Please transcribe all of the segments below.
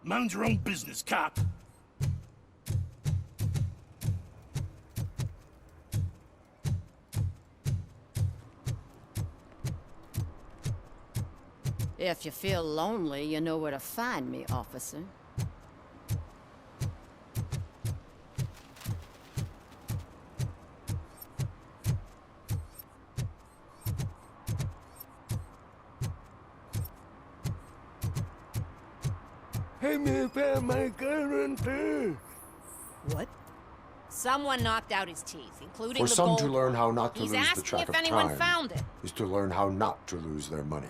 Mind your own business, cop. If you feel lonely, you know where to find me, officer. Hey, me found my guarantee. What? Someone knocked out his teeth, including For the some gold to learn one. how not to He's lose the asking track if of anyone time found it. is to learn how not to lose their money.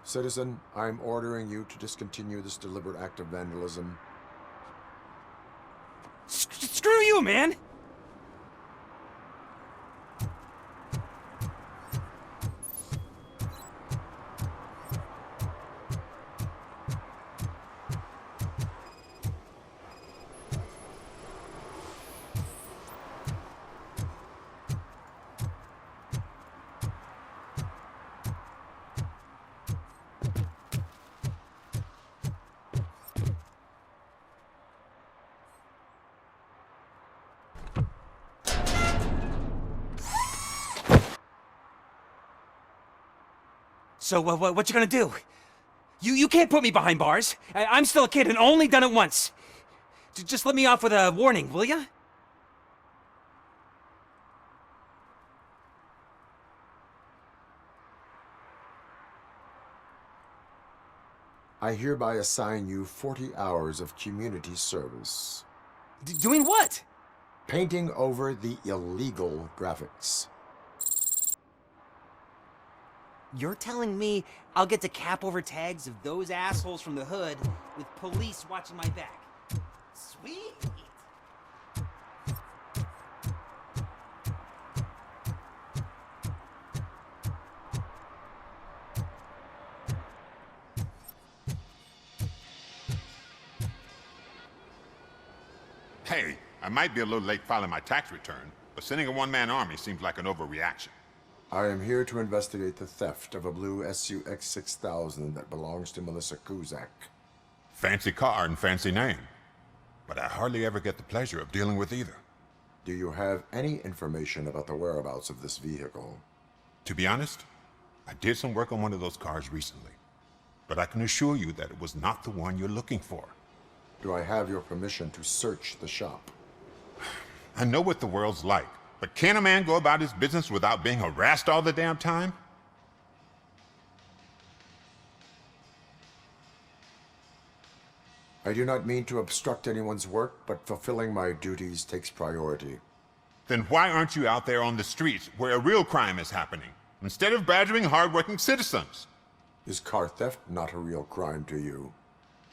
Citizen, I'm ordering you to discontinue this deliberate act of vandalism. Screw you, man! So, what you gonna do? You can't put me behind bars. I'm still a kid and only done it once. Just let me off with a warning, will ya? I hereby assign you 40 hours of community service. Doing what? Painting over the illegal graphics. You're telling me I'll get to cap over tags of those assholes from the hood with police watching my back? Sweet! Hey, I might be a little late filing my tax return, but sending a one-man army seems like an overreaction. I am here to investigate the theft of a blue SUX 6000 that belongs to Melissa Kuzak. Fancy car and fancy name. But I hardly ever get the pleasure of dealing with either. Do you have any information about the whereabouts of this vehicle? To be honest, I did some work on one of those cars recently. But I can assure you that it was not the one you're looking for. Do I have your permission to search the shop? I know what the world's like, but can a man go about his business without being harassed all the damn time? I do not mean to obstruct anyone's work, but fulfilling my duties takes priority. Then why aren't you out there on the streets where a real crime is happening, instead of badgering hardworking citizens? Is car theft not a real crime to you?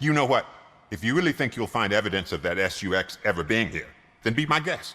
You know what? If you really think you'll find evidence of that SUX ever being here, then be my guest.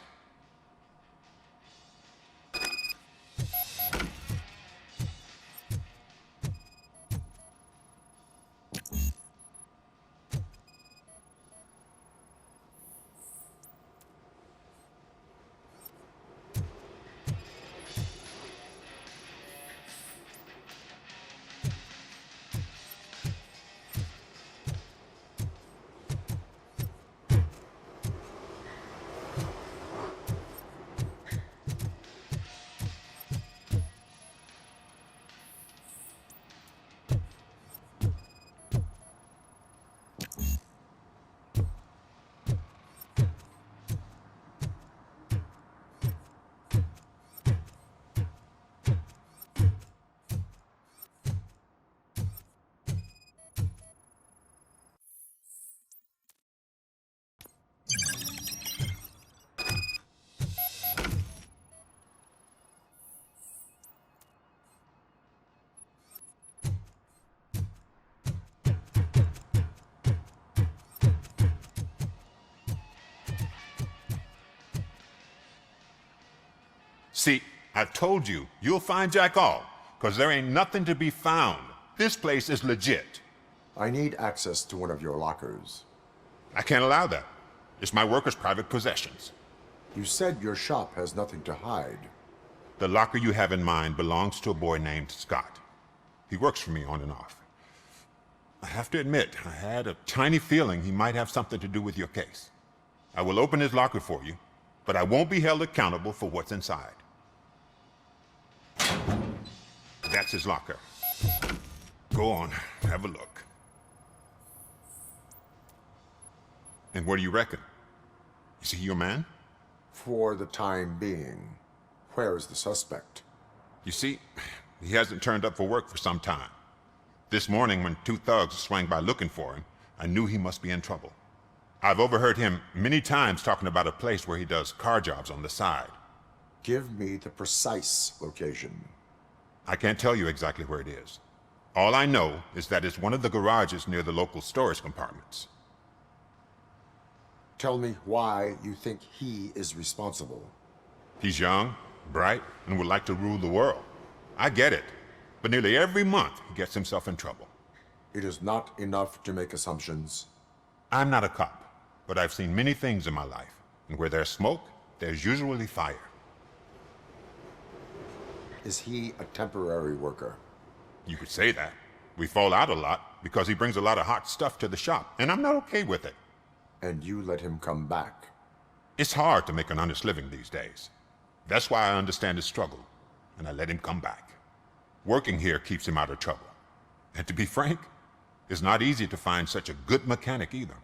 See, I told you, you'll find Jack All, because there ain't nothing to be found. This place is legit. I need access to one of your lockers. I can't allow that. It's my workers' private possessions. You said your shop has nothing to hide. The locker you have in mind belongs to a boy named Scott. He works for me on and off. I have to admit, I had a tiny feeling he might have something to do with your case. I will open his locker for you, but I won't be held accountable for what's inside. That's his locker. Go on, have a look. And what do you reckon? Is he your man? For the time being. Where is the suspect? You see, he hasn't turned up for work for some time. This morning, when two thugs swang by looking for him, I knew he must be in trouble. I've overheard him many times talking about a place where he does car jobs on the side. Give me the precise location. I can't tell you exactly where it is. All I know is that it's one of the garages near the local storage compartments. Tell me why you think he is responsible. He's young, bright, and would like to rule the world. I get it. But nearly every month, he gets himself in trouble. It is not enough to make assumptions. I'm not a cop, but I've seen many things in my life. And where there's smoke, there's usually fire. Is he a temporary worker? You could say that. We fall out a lot because he brings a lot of hot stuff to the shop, and I'm not okay with it. And you let him come back? It's hard to make an honest living these days. That's why I understand his struggle, and I let him come back. Working here keeps him out of trouble. And to be frank, it's not easy to find such a good mechanic either.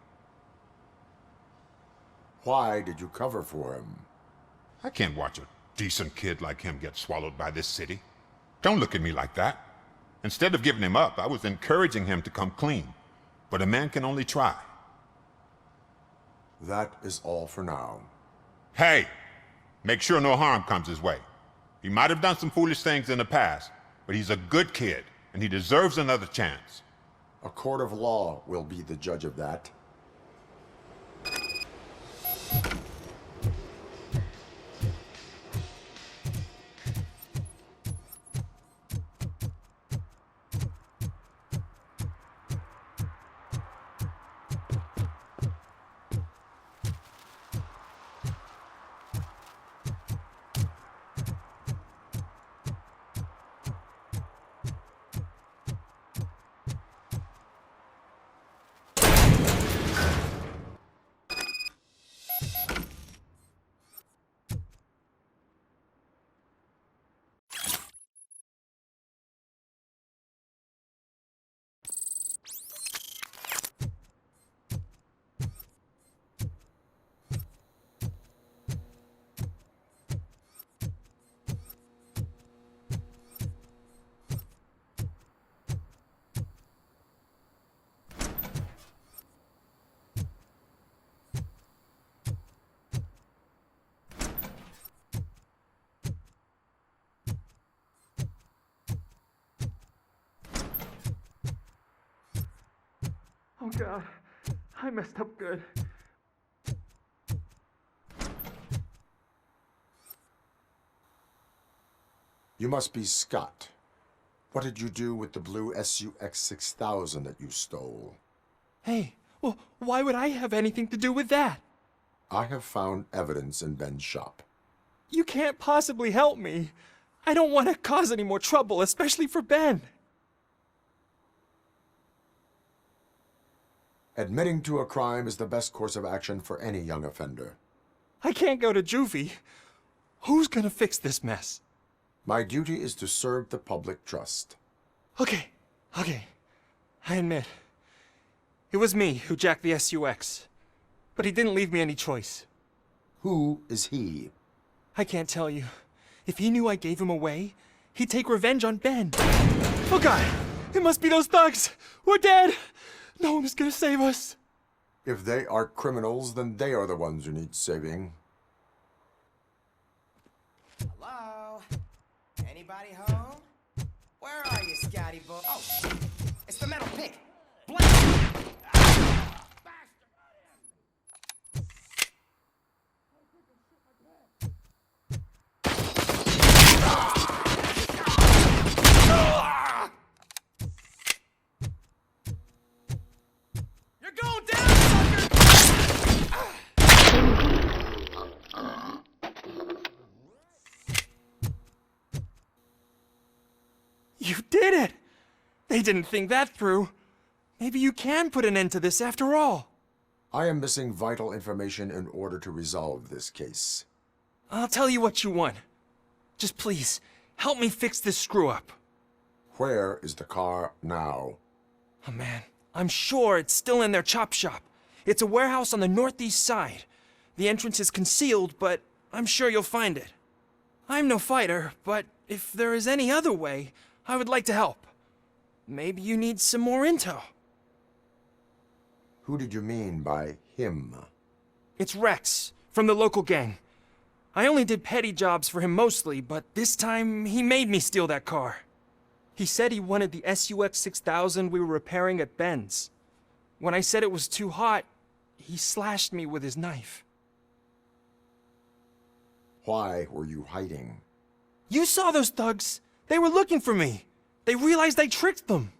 Why did you cover for him? I can't watch a decent kid like him get swallowed by this city. Don't look at me like that. Instead of giving him up, I was encouraging him to come clean. But a man can only try. That is all for now. Hey! Make sure no harm comes his way. He might have done some foolish things in the past, but he's a good kid, and he deserves another chance. A court of law will be the judge of that. Oh God, I messed up good. You must be Scott. What did you do with the blue SUX 6000 that you stole? Hey, well, why would I have anything to do with that? I have found evidence in Ben's shop. You can't possibly help me. I don't want to cause any more trouble, especially for Ben. Admitting to a crime is the best course of action for any young offender. I can't go to juvie. Who's gonna fix this mess? My duty is to serve the public trust. Okay. I admit. It was me who jacked the SUX. But he didn't leave me any choice. Who is he? I can't tell you. If he knew I gave him away, he'd take revenge on Ben. Oh God! It must be those thugs! We're dead! No one is gonna save us. If they are criminals, then they are the ones who need saving. Hello? Anybody home? Where are you, Scotty boy? Oh, it's the metal pick. Blast! You did it! They didn't think that through. Maybe you can put an end to this after all. I am missing vital information in order to resolve this case. I'll tell you what you want. Just please, help me fix this screw-up. Where is the car now? Oh man, I'm sure it's still in their chop shop. It's a warehouse on the northeast side. The entrance is concealed, but I'm sure you'll find it. I'm no fighter, but if there is any other way, I would like to help. Maybe you need some more intel. Who did you mean by him? It's Rex, from the local gang. I only did petty jobs for him mostly, but this time he made me steal that car. He said he wanted the SUX 6000 we were repairing at Ben's. When I said it was too hot, he slashed me with his knife. Why were you hiding? You saw those thugs. They were looking for me. They realized I tricked them.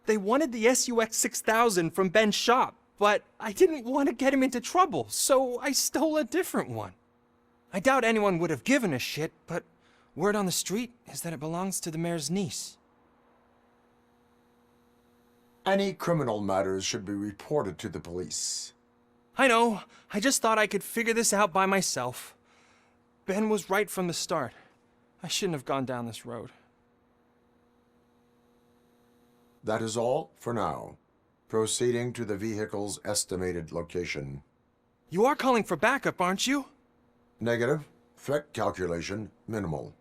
They wanted the SUX 6000 from Ben's shop, but I didn't want to get him into trouble, so I stole a different one. I doubt anyone would have given a shit, but word on the street is that it belongs to the mayor's niece. Any criminal matters should be reported to the police. I know. I just thought I could figure this out by myself. Ben was right from the start. I shouldn't have gone down this road. That is all for now. Proceeding to the vehicle's estimated location. You are calling for backup, aren't you? Negative. Threat calculation minimal.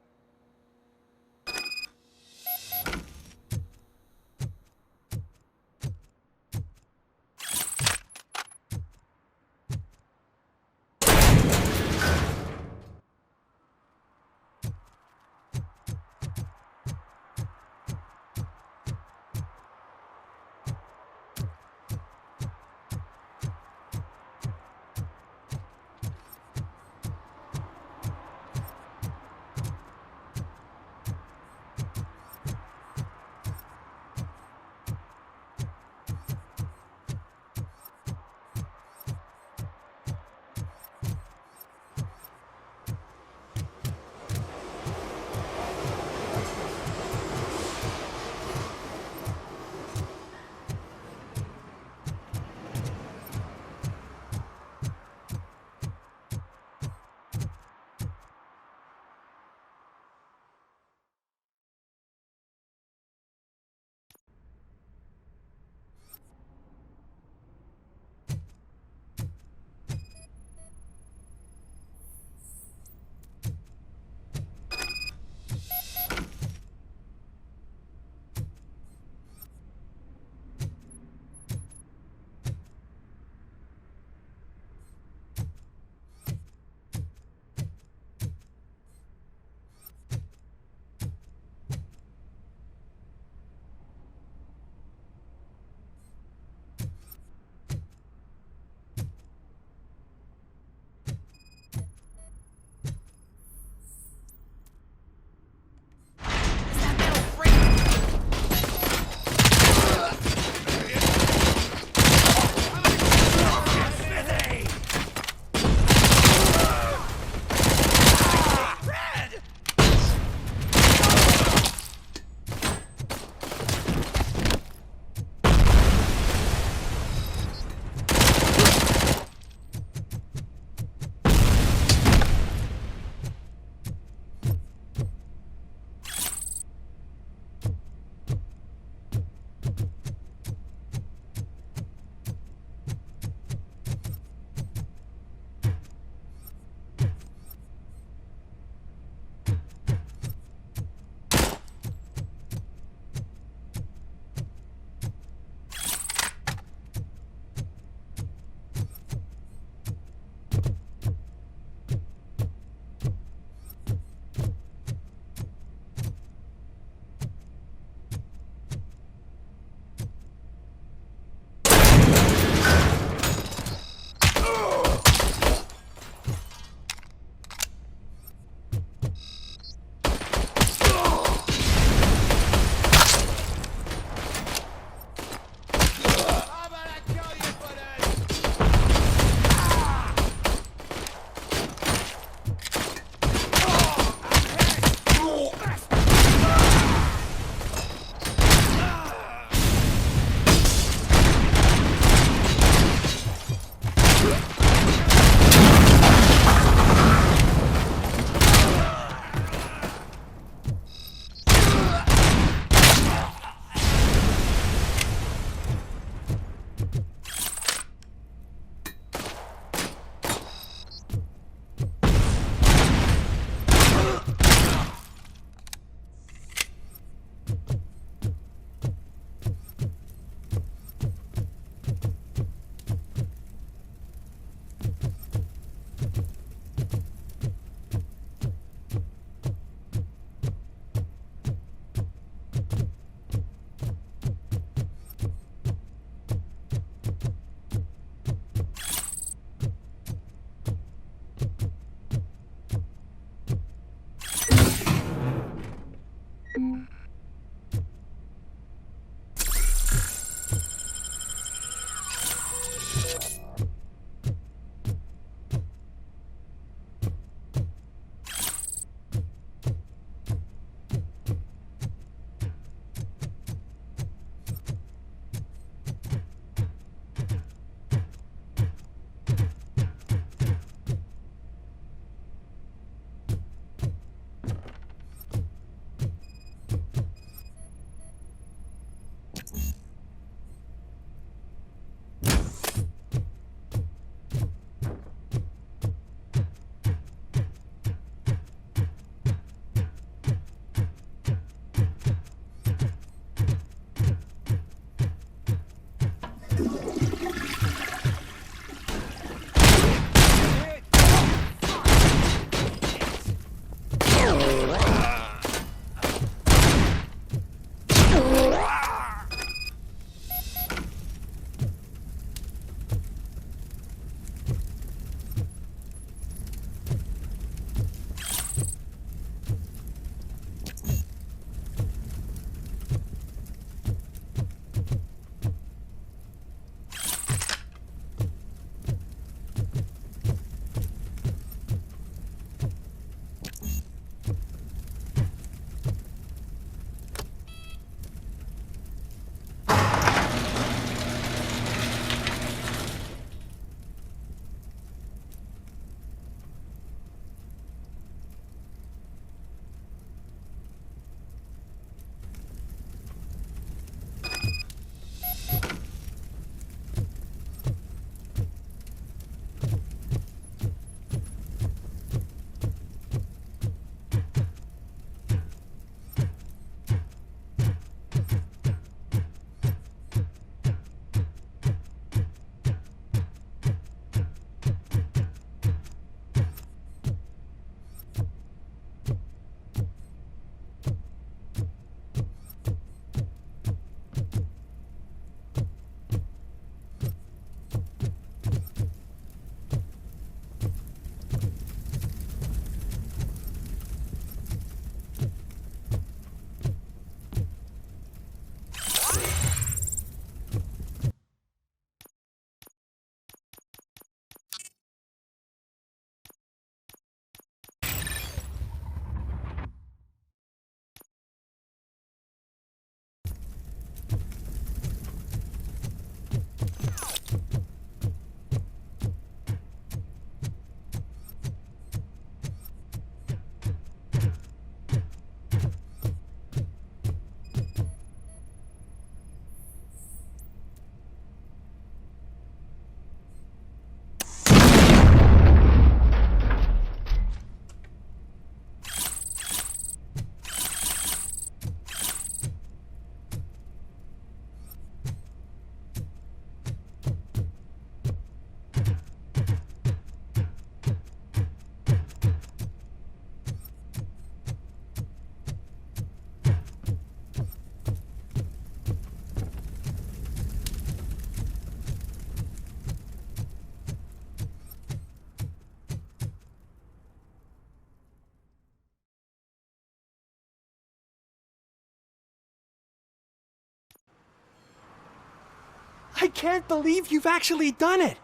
I can't believe you've actually done it!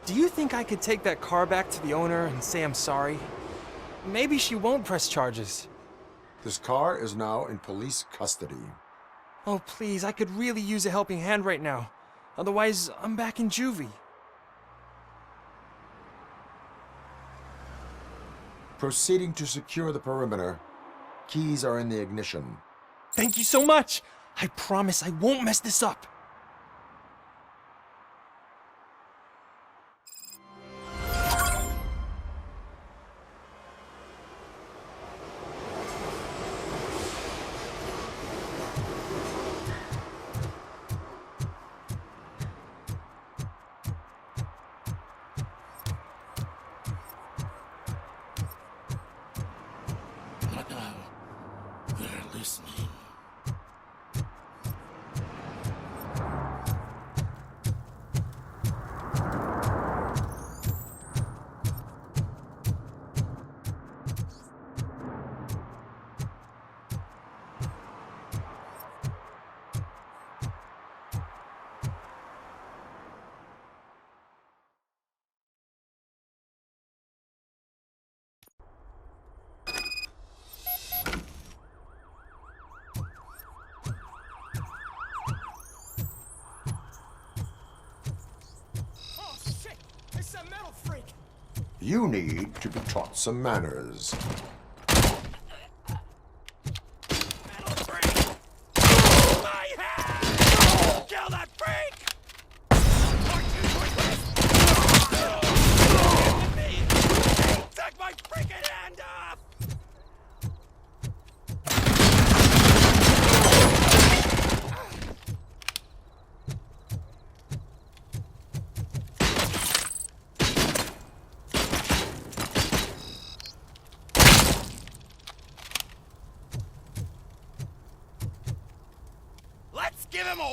Do you think I could take that car back to the owner and say I'm sorry? Maybe she won't press charges. This car is now in police custody. Oh, please, I could really use a helping hand right now. Otherwise, I'm back in juvie. Proceeding to secure the perimeter. Keys are in the ignition. Thank you so much! I promise I won't mess this up. They're listening. Oh, shit! It's a metal freak! You need to be taught some manners. My hand! Kill that freak! Take my freaking hand off! Let's give him a whirl!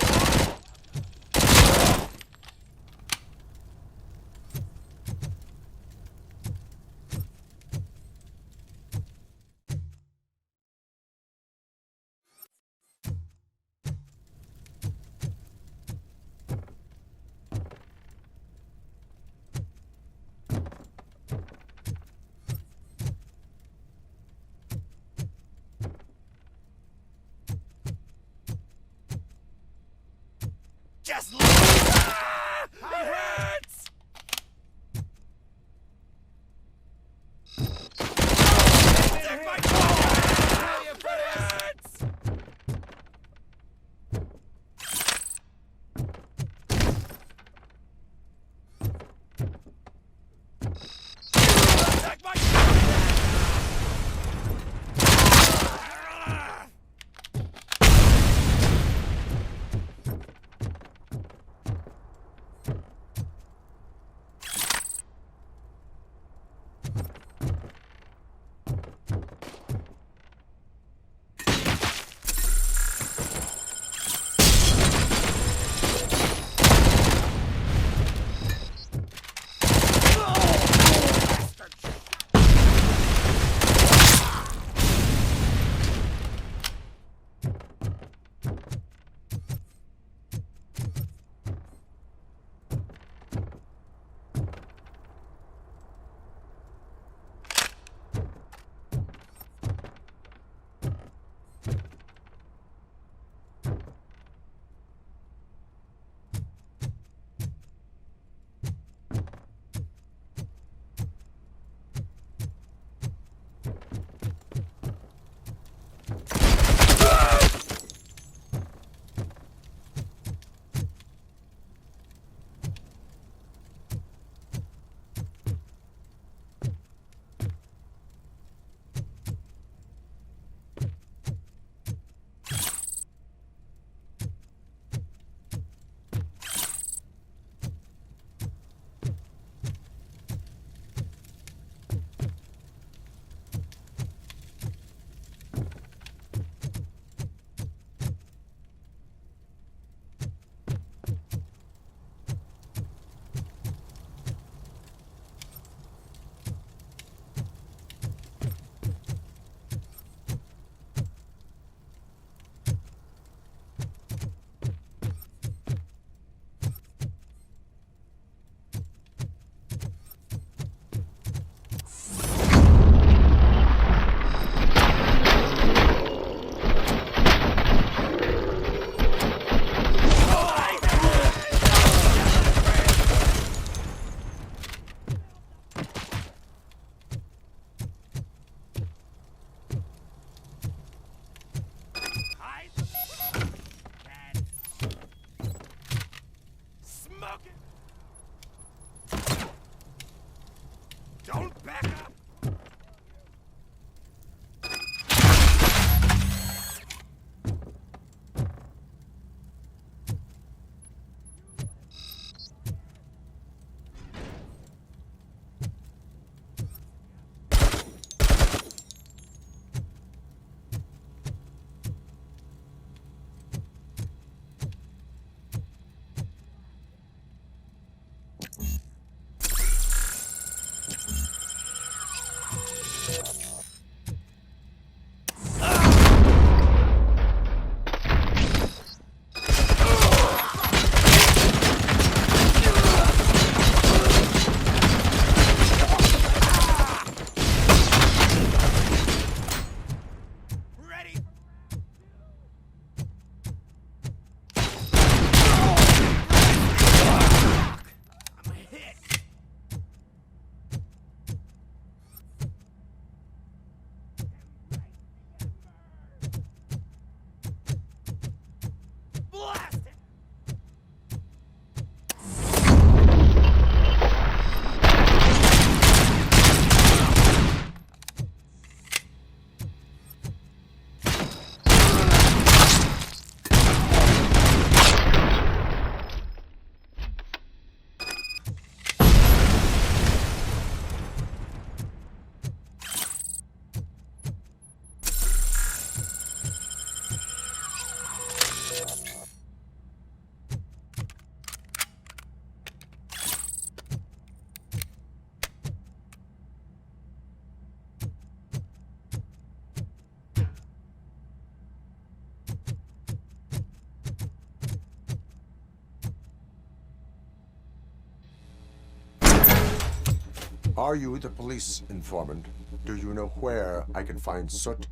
Are you the police informant? Do you know where I can find Soot?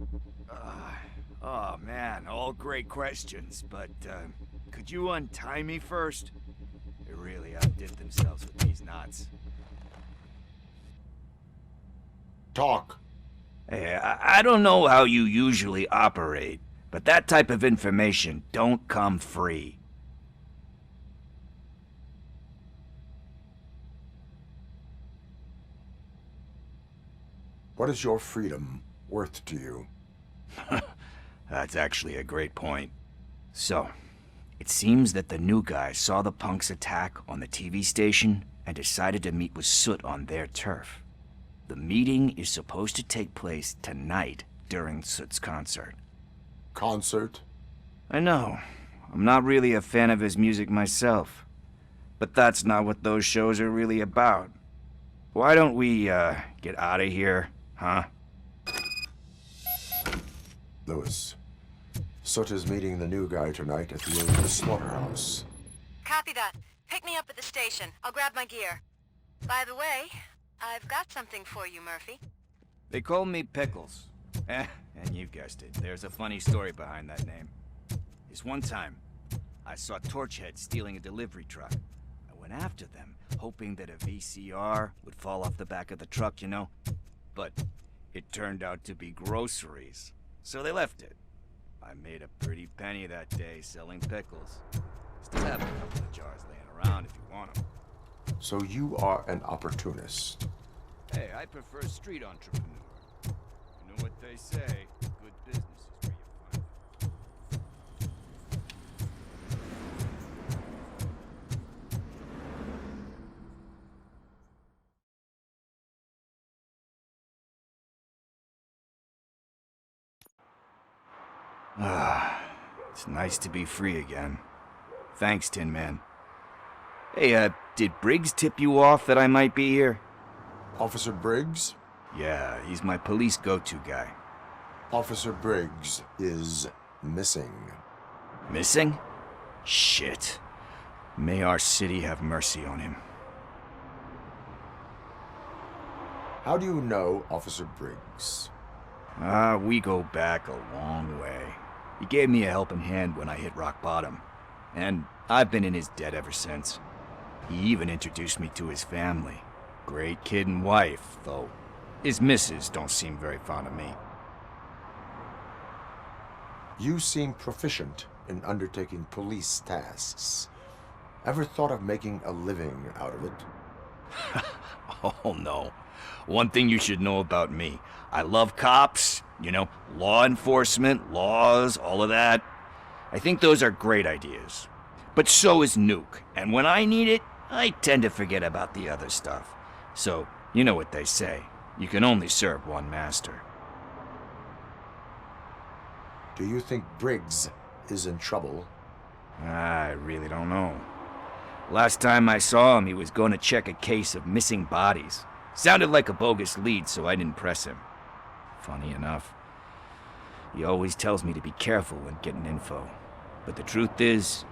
Oh man, all great questions, but could you untie me first? They really outdid themselves with these knots. Talk. Hey, I don't know how you usually operate, but that type of information don't come free. What is your freedom worth to you? That's actually a great point. So, it seems that the new guy saw the punks' attack on the TV station and decided to meet with Soot on their turf. The meeting is supposed to take place tonight during Soot's concert. Concert? I know. I'm not really a fan of his music myself. But that's not what those shows are really about. Why don't we, get out of here, huh? Lewis. Soot is meeting the new guy tonight at the old slaughterhouse. Copy that. Pick me up at the station. I'll grab my gear. By the way, I've got something for you, Murphy. They call me Pickles. And you guessed it, there's a funny story behind that name. This one time, I saw Torchhead stealing a delivery truck. I went after them, hoping that a VCR would fall off the back of the truck, you know? But it turned out to be groceries, so they left it. I made a pretty penny that day selling pickles. Still have a couple of jars laying around if you want them. So you are an opportunist. Hey, I prefer street entrepreneur. You know what they say, good business is where you find it. It's nice to be free again. Thanks, Tin Man. Hey, did Briggs tip you off that I might be here? Officer Briggs? Yeah, he's my police go-to guy. Officer Briggs is missing. Missing? Shit. May our city have mercy on him. How do you know Officer Briggs? We go back a long way. He gave me a helping hand when I hit rock bottom, and I've been in his debt ever since. He even introduced me to his family. Great kid and wife, though his missus don't seem very fond of me. You seem proficient in undertaking police tasks. Ever thought of making a living out of it? Oh no. One thing you should know about me. I love cops, you know, law enforcement, laws, all of that. I think those are great ideas. But so is Nuke, and when I need it, I tend to forget about the other stuff. So, you know what they say. You can only serve one master. Do you think Briggs is in trouble? I really don't know. Last time I saw him, he was going to check a case of missing bodies. Sounded like a bogus lead, so I didn't press him. Funny enough, he always tells me to be careful when getting info. But the truth is,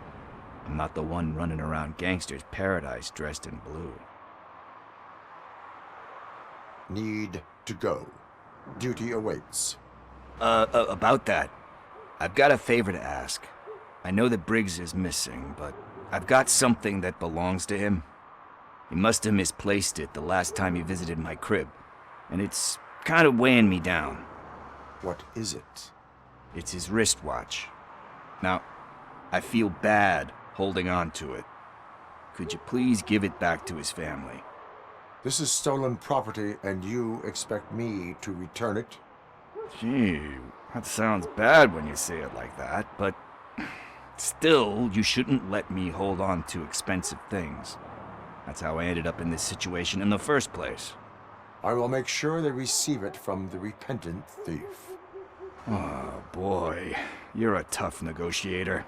I'm not the one running around gangster's paradise dressed in blue. Need to go. Duty awaits. About that, I've got a favor to ask. I know that Briggs is missing, but I've got something that belongs to him. He must have misplaced it the last time he visited my crib, and it's kind of weighing me down. What is it? It's his wristwatch. Now, I feel bad holding on to it. Could you please give it back to his family? This is stolen property, and you expect me to return it? Gee, that sounds bad when you say it like that, but still, you shouldn't let me hold on to expensive things. That's how I ended up in this situation in the first place. I will make sure they receive it from the repentant thief. Oh, boy. You're a tough negotiator.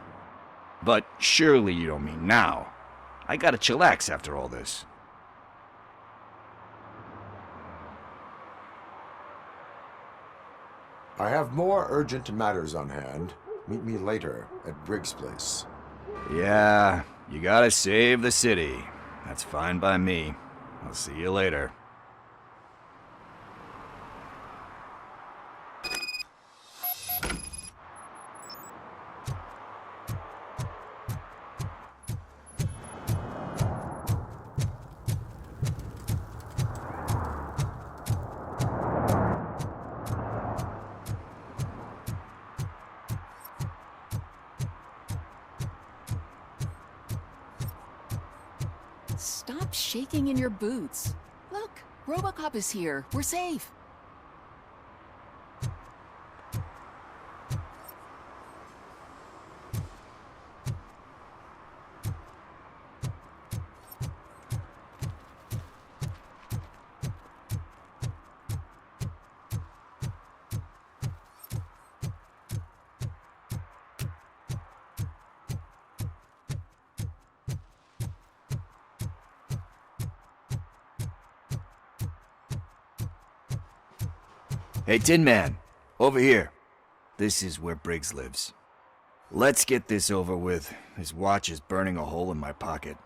But surely you don't mean now. I gotta chillax after all this. I have more urgent matters on hand. Meet me later at Briggs' place. Yeah, you gotta save the city. That's fine by me. I'll see you later. Stop shaking in your boots. Look, Robocop is here. We're safe. Hey, Tin Man, over here. This is where Briggs lives. Let's get this over with. His watch is burning a hole in my pocket.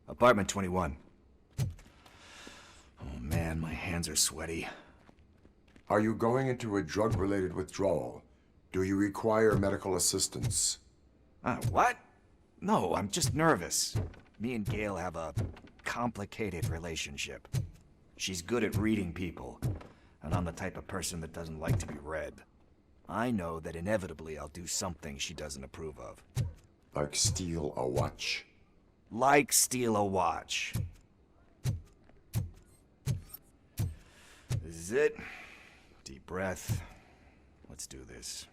Apartment 21. Oh man, my hands are sweaty. Are you going into a drug-related withdrawal? Do you require medical assistance? What? No, I'm just nervous. Me and Gail have a complicated relationship. She's good at reading people, and I'm the type of person that doesn't like to be read. I know that inevitably I'll do something she doesn't approve of. Like steal a watch? Like steal a watch. This is it. Deep breath. Let's do this.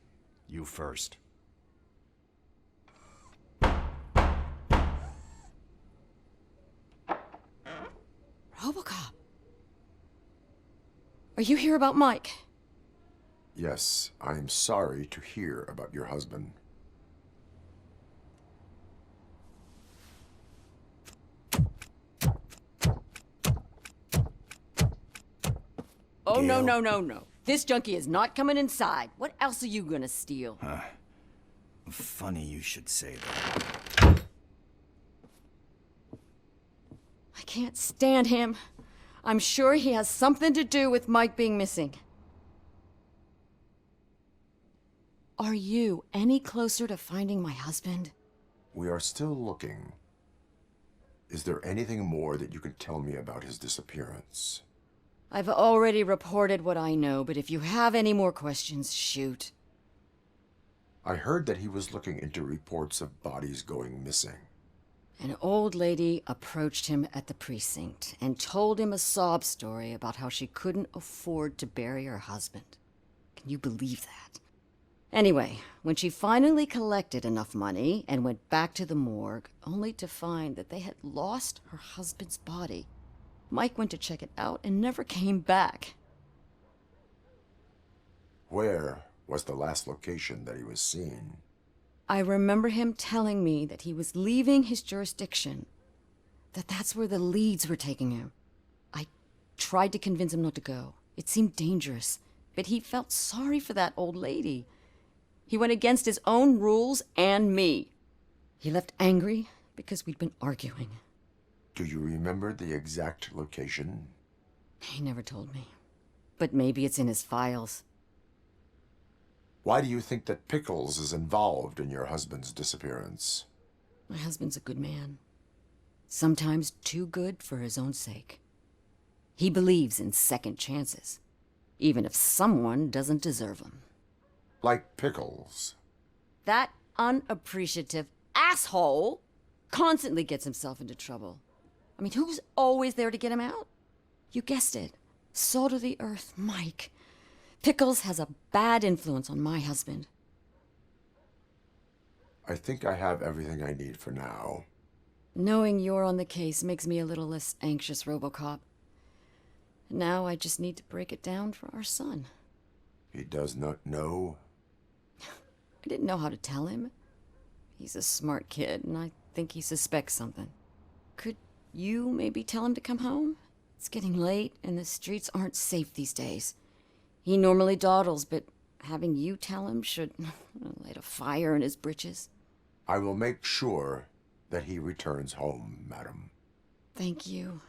You first. Robocop. Are you here about Mike? Yes, I am sorry to hear about your husband. Oh, no, no, no, no. This junkie is not coming inside. What else are you gonna steal? Funny you should say that. I can't stand him. I'm sure he has something to do with Mike being missing. Are you any closer to finding my husband? We are still looking. Is there anything more that you can tell me about his disappearance? I've already reported what I know, but if you have any more questions, shoot. I heard that he was looking into reports of bodies going missing. An old lady approached him at the precinct and told him a sob story about how she couldn't afford to bury her husband. Can you believe that? Anyway, when she finally collected enough money and went back to the morgue, only to find that they had lost her husband's body, Mike went to check it out and never came back. Where was the last location that he was seen? I remember him telling me that he was leaving his jurisdiction, that that's where the leads were taking him. I tried to convince him not to go. It seemed dangerous, but he felt sorry for that old lady. He went against his own rules and me. He left angry because we'd been arguing. Do you remember the exact location? He never told me, but maybe it's in his files. Why do you think that Pickles is involved in your husband's disappearance? My husband's a good man. Sometimes too good for his own sake. He believes in second chances, even if someone doesn't deserve them. Like Pickles. That unappreciative asshole constantly gets himself into trouble. I mean, who's always there to get him out? You guessed it. Salt of the earth, Mike. Pickles has a bad influence on my husband. I think I have everything I need for now. Knowing you're on the case makes me a little less anxious, Robocop. Now I just need to break it down for our son. He does not know? I didn't know how to tell him. He's a smart kid, and I think he suspects something. Could you maybe tell him to come home? It's getting late, and the streets aren't safe these days. He normally dawdles, but having you tell him should light a fire in his britches. I will make sure that he returns home, madam. Thank you.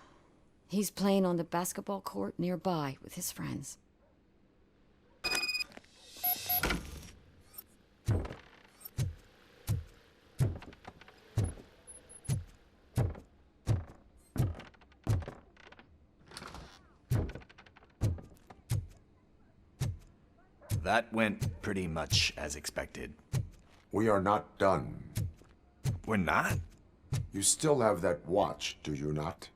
He's playing on the basketball court nearby with his friends. that went pretty much as expected. We are not done. We're not? You still have that watch, do you not?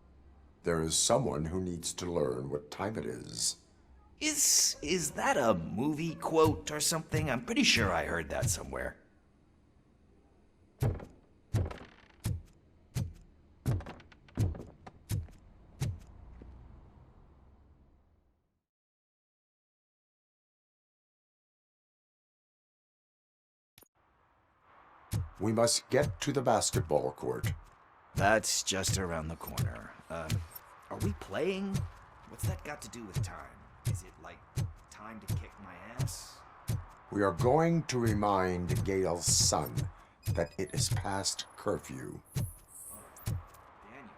There is someone who needs to learn what time it is. Is that a movie quote or something? I'm pretty sure I heard that somewhere. We must get to the basketball court. That's just around the corner. Are we playing? What's that got to do with time? Is it like time to kick my ass? We are going to remind Gail's son that it is past curfew. Daniel.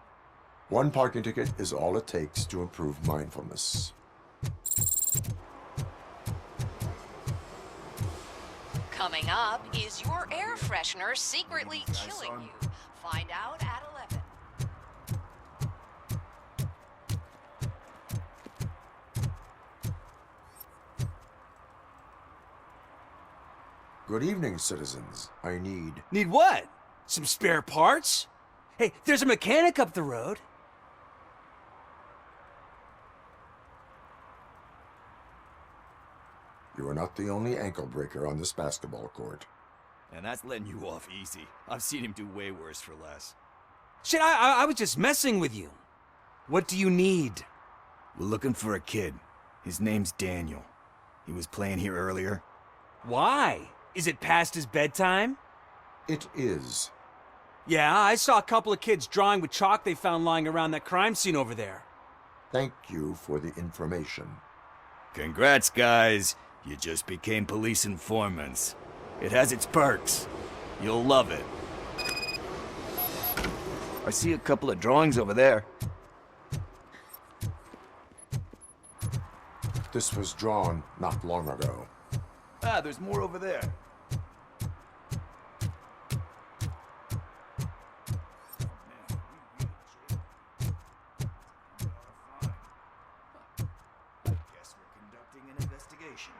One parking ticket is all it takes to improve mindfulness. Coming up, is your air freshener secretly killing you? Find out at 11. Good evening, citizens. I need... Need what? Some spare parts? Hey, there's a mechanic up the road. You are not the only ankle breaker on this basketball court. And that's letting you off easy. I've seen him do way worse for less. Shit, I was just messing with you. What do you need? We're looking for a kid. His name's Daniel. He was playing here earlier. Why? Is it past his bedtime? It is. Yeah, I saw a couple of kids drawing with chalk they found lying around that crime scene over there. Thank you for the information. Congrats, guys. You just became police informants. It has its perks. You'll love it. I see a couple of drawings over there. This was drawn not long ago. Ah, there's more over there. Guess we're conducting an investigation.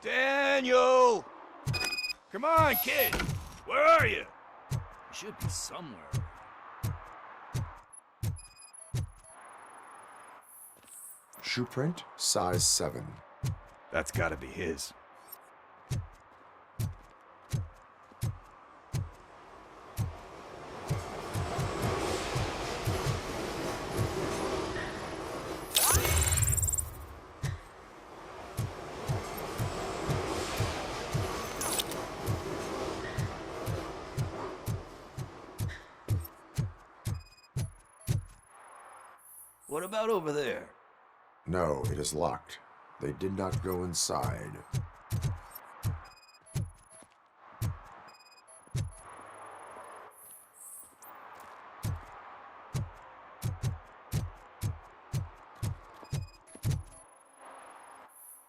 Daniel! Come on, kid! Where are you? You should be somewhere. Shoe print, size 7. That's gotta be his. What about over there? No, it is locked. They did not go inside.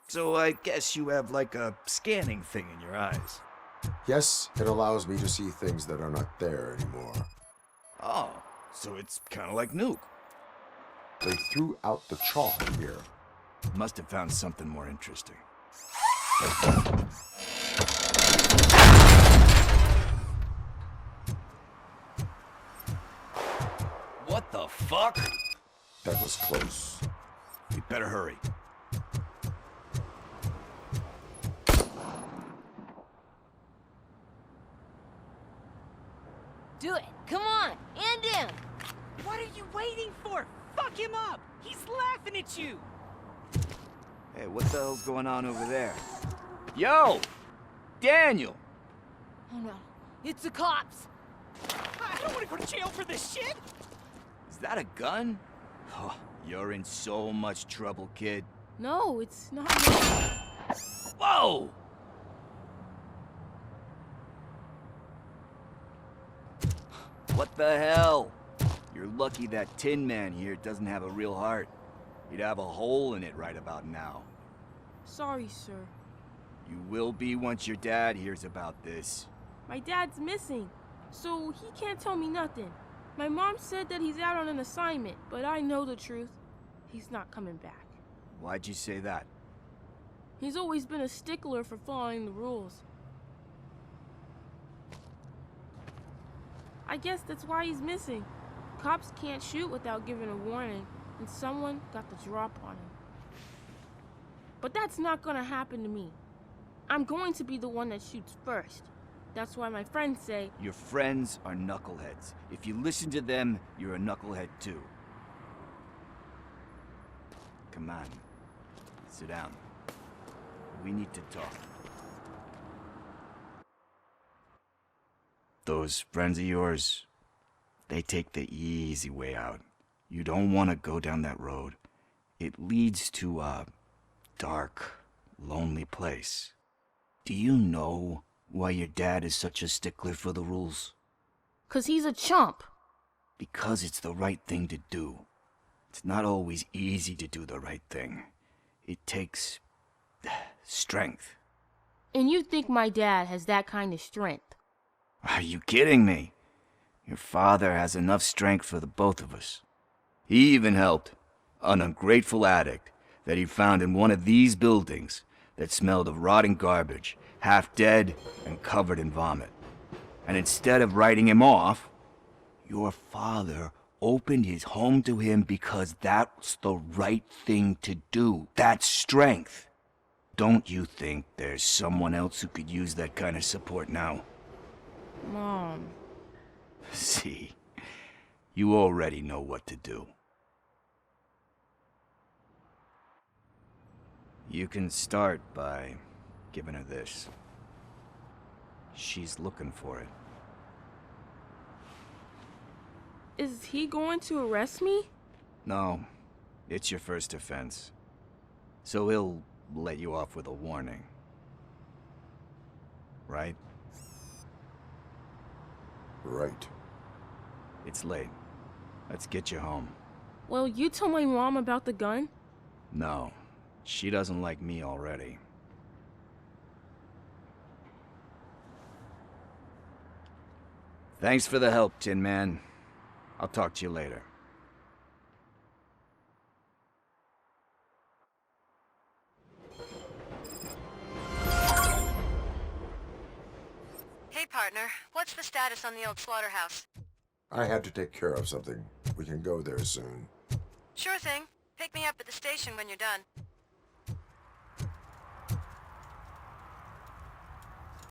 So I guess you have like a scanning thing in your eyes. Yes, it allows me to see things that are not there anymore. Oh, so it's kind of like Nuke. They threw out the chalk here. Must have found something more interesting. What the fuck? That was close. We better hurry. Do it. Come on. And down. What are you waiting for? Fuck him up. He's laughing at you. Hey, what the hell's going on over there? Yo! Daniel! Oh no. It's the cops. I don't want to go to jail for this shit. Is that a gun? Oh, you're in so much trouble, kid. No, it's not. Whoa! What the hell? You're lucky that Tin Man here doesn't have a real heart. He'd have a hole in it right about now. Sorry, sir. You will be once your dad hears about this. My dad's missing, so he can't tell me nothing. My mom said that he's out on an assignment, but I know the truth. He's not coming back. Why'd you say that? He's always been a stickler for following the rules. I guess that's why he's missing. Cops can't shoot without giving a warning, and someone got the drop on him. But that's not gonna happen to me. I'm going to be the one that shoots first. That's why my friends say... Your friends are knuckleheads. If you listen to them, you're a knucklehead too. Come on. Sit down. We need to talk. Those friends of yours, they take the easy way out. You don't want to go down that road. It leads to a dark, lonely place. Do you know why your dad is such a stickler for the rules? 'Cause he's a chump. Because it's the right thing to do. It's not always easy to do the right thing. It takes strength. And you think my dad has that kind of strength? Are you kidding me? Your father has enough strength for the both of us. He even helped an ungrateful addict that he found in one of these buildings that smelled of rotting garbage, half dead and covered in vomit. And instead of writing him off, your father opened his home to him because that's the right thing to do. That's strength. Don't you think there's someone else who could use that kind of support now? Mom. See, you already know what to do. You can start by giving her this. She's looking for it. Is he going to arrest me? No, it's your first offense. So he'll let you off with a warning. Right? Right. It's late. Let's get you home. Well, you told my mom about the gun? No, she doesn't like me already. Thanks for the help, Tin Man. I'll talk to you later. Hey, partner. What's the status on the old slaughterhouse? I had to take care of something. We can go there soon. Sure thing. Pick me up at the station when you're done.